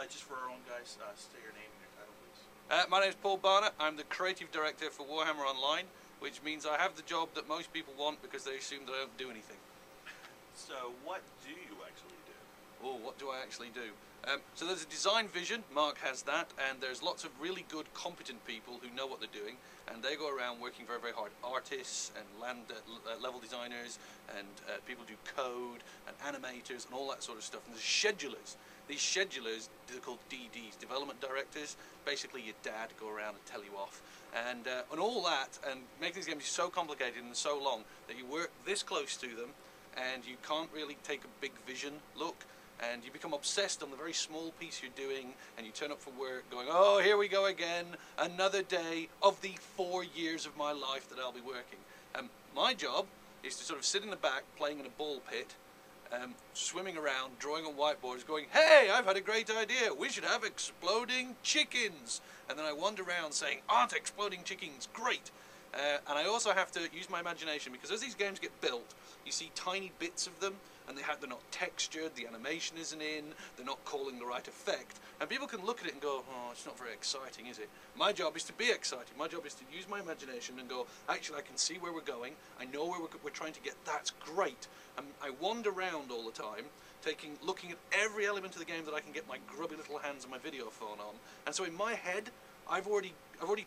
Just for our own guys, say your name and your title, please. My name is Paul Barnett. I'm the creative director for Warhammer Online, which means I have the job that most people want because they assume that I don't do anything. So, what do you actually do? Oh, what do I actually do? So there's a design vision, Mark has that, and there's lots of really good, competent people who know what they're doing, and they go around working very, very hard. Artists and level designers, and people who do code, and animators, and all that sort of stuff. And there's schedulers. These schedulers, they're called DDs, development directors. Basically, your dad go around and tell you off. And all that, and make these games so complicated and so long that you work this close to them, and you can't really take a big vision look. And you become obsessed on the very small piece you're doing, and you turn up for work going, oh, here we go again, another day of the 4 years of my life that I'll be working. My job is to sort of sit in the back playing in a ball pit, swimming around, drawing on whiteboards, going, hey, I've had a great idea, we should have exploding chickens. And then I wander around saying, aren't exploding chickens great? And I also have to use my imagination, because as these games get built, you see tiny bits of them, and they're not textured, the animation isn't in, they're not calling the right effect, and people can look at it and go, oh, it's not very exciting, is it? My job is to be exciting. My job is to use my imagination and go, actually, I can see where we're going, I know where we're trying to get, that's great. And I wander around all the time, looking at every element of the game that I can get my grubby little hands and my video phone on, and so in my head, I've already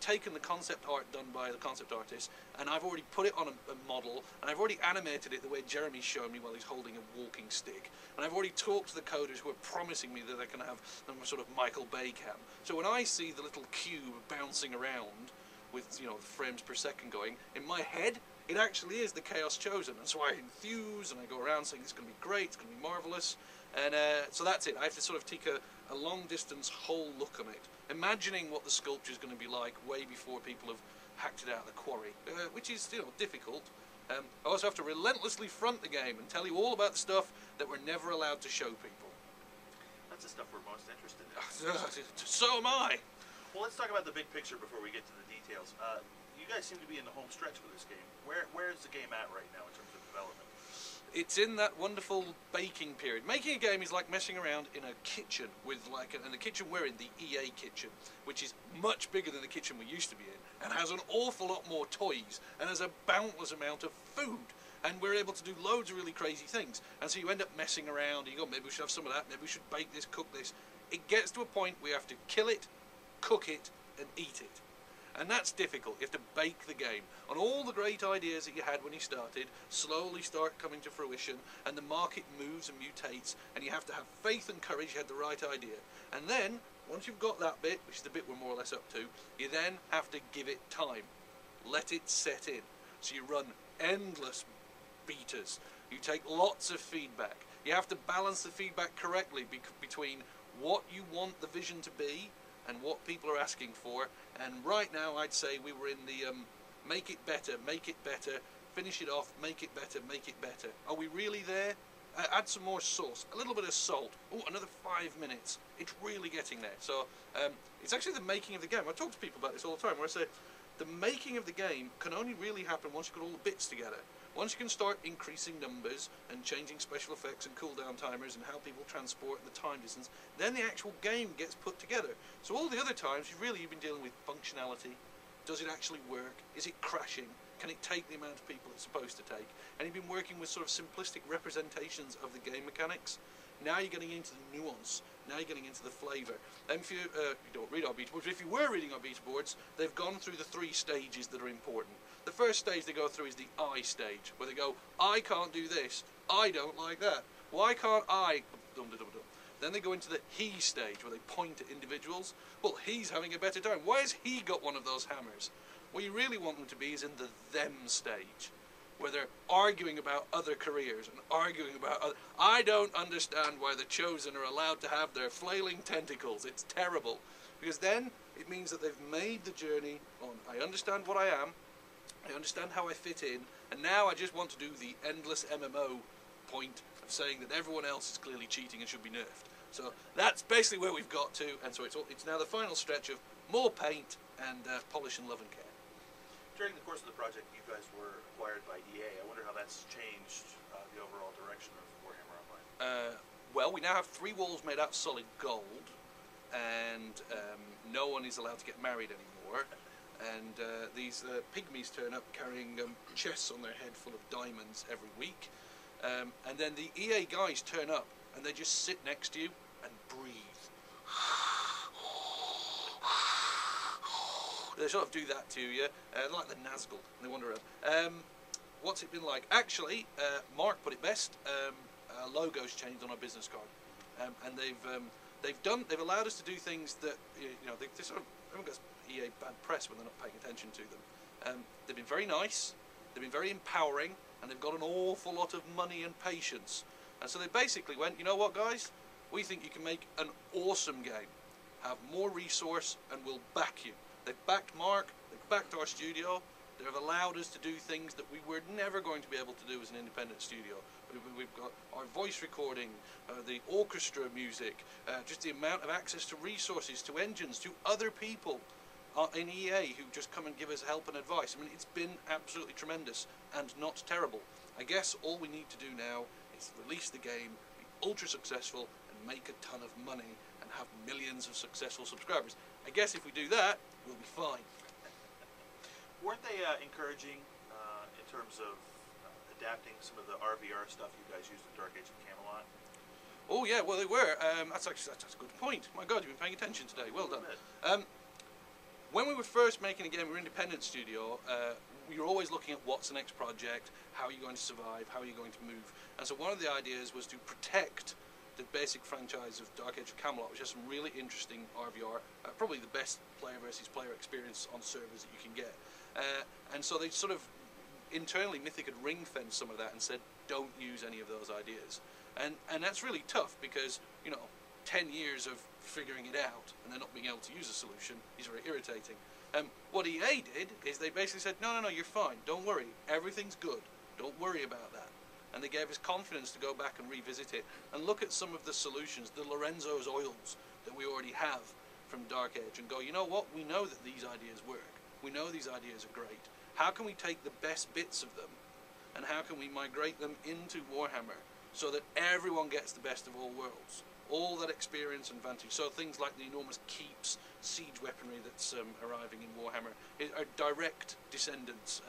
taken the concept art done by the concept artist, and I've already put it on a model, and I've already animated it the way Jeremy's shown me while he's holding a walking stick, and I've already talked to the coders who are promising me that they can have some sort of Michael Bay cam. So when I see the little cube bouncing around with, you know, the frames per second going, in my head, it actually is the Chaos Chosen, and so I enthuse, and I go around saying it's going to be great, it's going to be marvellous, and so that's it. I have to sort of take a long distance whole look on it, imagining what the sculpture is going to be like way before people have hacked it out of the quarry, which is, you know, difficult. I also have to relentlessly front the game and tell you all about the stuff that we're never allowed to show people. That's the stuff we're most interested in. So am I. Well, let's talk about the big picture before we get to the details. You guys seem to be in the home stretch with this game. Where is the game at right now in terms of development? It's in that wonderful baking period. Making a game is like messing around in a kitchen with and the kitchen we're in, the EA kitchen, which is much bigger than the kitchen we used to be in, and has an awful lot more toys, and has a boundless amount of food, and we're able to do loads of really crazy things. And so you end up messing around, you go, maybe we should have some of that, maybe we should bake this, cook this. It gets to a point where you have to kill it, cook it, and eat it. And that's difficult. You have to bake the game. And all the great ideas that you had when you started slowly start coming to fruition, and the market moves and mutates, and you have to have faith and courage you had the right idea. And then, once you've got that bit, which is the bit we're more or less up to, you then have to give it time. Let it set in. So you run endless betas. You take lots of feedback. You have to balance the feedback correctly between what you want the vision to be and what people are asking for. And right now I'd say we were in the make it better, finish it off, make it better. Are we really there? Add some more sauce, a little bit of salt. Oh, another 5 minutes. It's really getting there. So it's actually the making of the game. I talk to people about this all the time, where I say the making of the game can only really happen once you've got all the bits together. Once you can start increasing numbers and changing special effects and cooldown timers and how people transport and the time distance, then the actual game gets put together. So all the other times you've been dealing with functionality. Does it actually work? Is it crashing? Can it take the amount of people it's supposed to take? And you've been working with sort of simplistic representations of the game mechanics. Now you're getting into the nuance. Now you're getting into the flavour. And if you don't read our beta boards, but if you were reading our beta boards, they've gone through the 3 stages that are important. The first stage they go through is the I stage, where they go, I can't do this, I don't like that, why can't I? Then they go into the he stage, where they point at individuals. Well, he's having a better time. Why has he got one of those hammers? What you really want them to be is in the them stage, where they're arguing about other careers and arguing about other... I don't understand why the Chosen are allowed to have their flailing tentacles. It's terrible. Because then it means that they've made the journey on, I understand what I am, I understand how I fit in, and now I just want to do the endless MMO point of saying that everyone else is clearly cheating and should be nerfed. So that's basically where we've got to, and so it's now the final stretch of more paint and polish and love and care. During the course of the project, you guys were acquired by EA. I wonder how that's changed the overall direction of Warhammer Online. Well, we now have 3 walls made out of solid gold. and no one is allowed to get married anymore. And these pygmies turn up carrying chests on their head full of diamonds every week. And then the EA guys turn up and they just sit next to you and breathe. They sort of do that to you, like the Nazgul, and they wander around. What's it been like? Actually, Mark put it best. Logo's changed on our business card, and they've allowed us to do things that they sort of haven't got EA bad press when they're not paying attention to them. They've been very nice, they've been very empowering, and they've got an awful lot of money and patience. And so they basically went, you know what, guys? We think you can make an awesome game. Have more resource, and we'll back you. They've backed Mark, they've backed our studio. They've allowed us to do things that we were never going to be able to do as an independent studio. We've got our voice recording, the orchestra music, just the amount of access to resources, to engines, to other people in EA who just come and give us help and advice. I mean, it's been absolutely tremendous and not terrible. I guess all we need to do now is release the game, be ultra successful, and make a ton of money and have millions of successful subscribers. I guess if we do that, we'll be fine. Weren't they encouraging in terms of adapting some of the RVR stuff you guys used in Dark Age of Camelot? Oh yeah, well they were. That's a good point. My God, you've been paying attention today. Well done. When we were first making a game, we were an independent studio. We were always looking at what's the next project, how are you going to survive, how are you going to move. And so one of the ideas was to protect the basic franchise of Dark Age of Camelot, which has some really interesting RVR, probably the best player versus player experience on servers that you can get. And so they sort of internally Mythic had ring-fenced some of that and said, don't use any of those ideas. And that's really tough because, 10 years of figuring it out and then not being able to use a solution is very irritating. What EA did is they basically said, no, you're fine, don't worry, everything's good, don't worry about that. And they gave us confidence to go back and revisit it and look at some of the solutions, the Lorenzo's oils that we already have from Dark Age, and go, you know what, we know that these ideas work. We know these ideas are great. How can we take the best bits of them and how can we migrate them into Warhammer so that everyone gets the best of all worlds? All that experience and vantage. So things like the enormous keeps, siege weaponry that's arriving in Warhammer are direct descendants,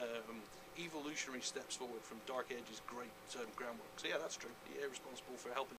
evolutionary steps forward from Dark Age's great groundwork. So yeah, that's true. EA responsible for helping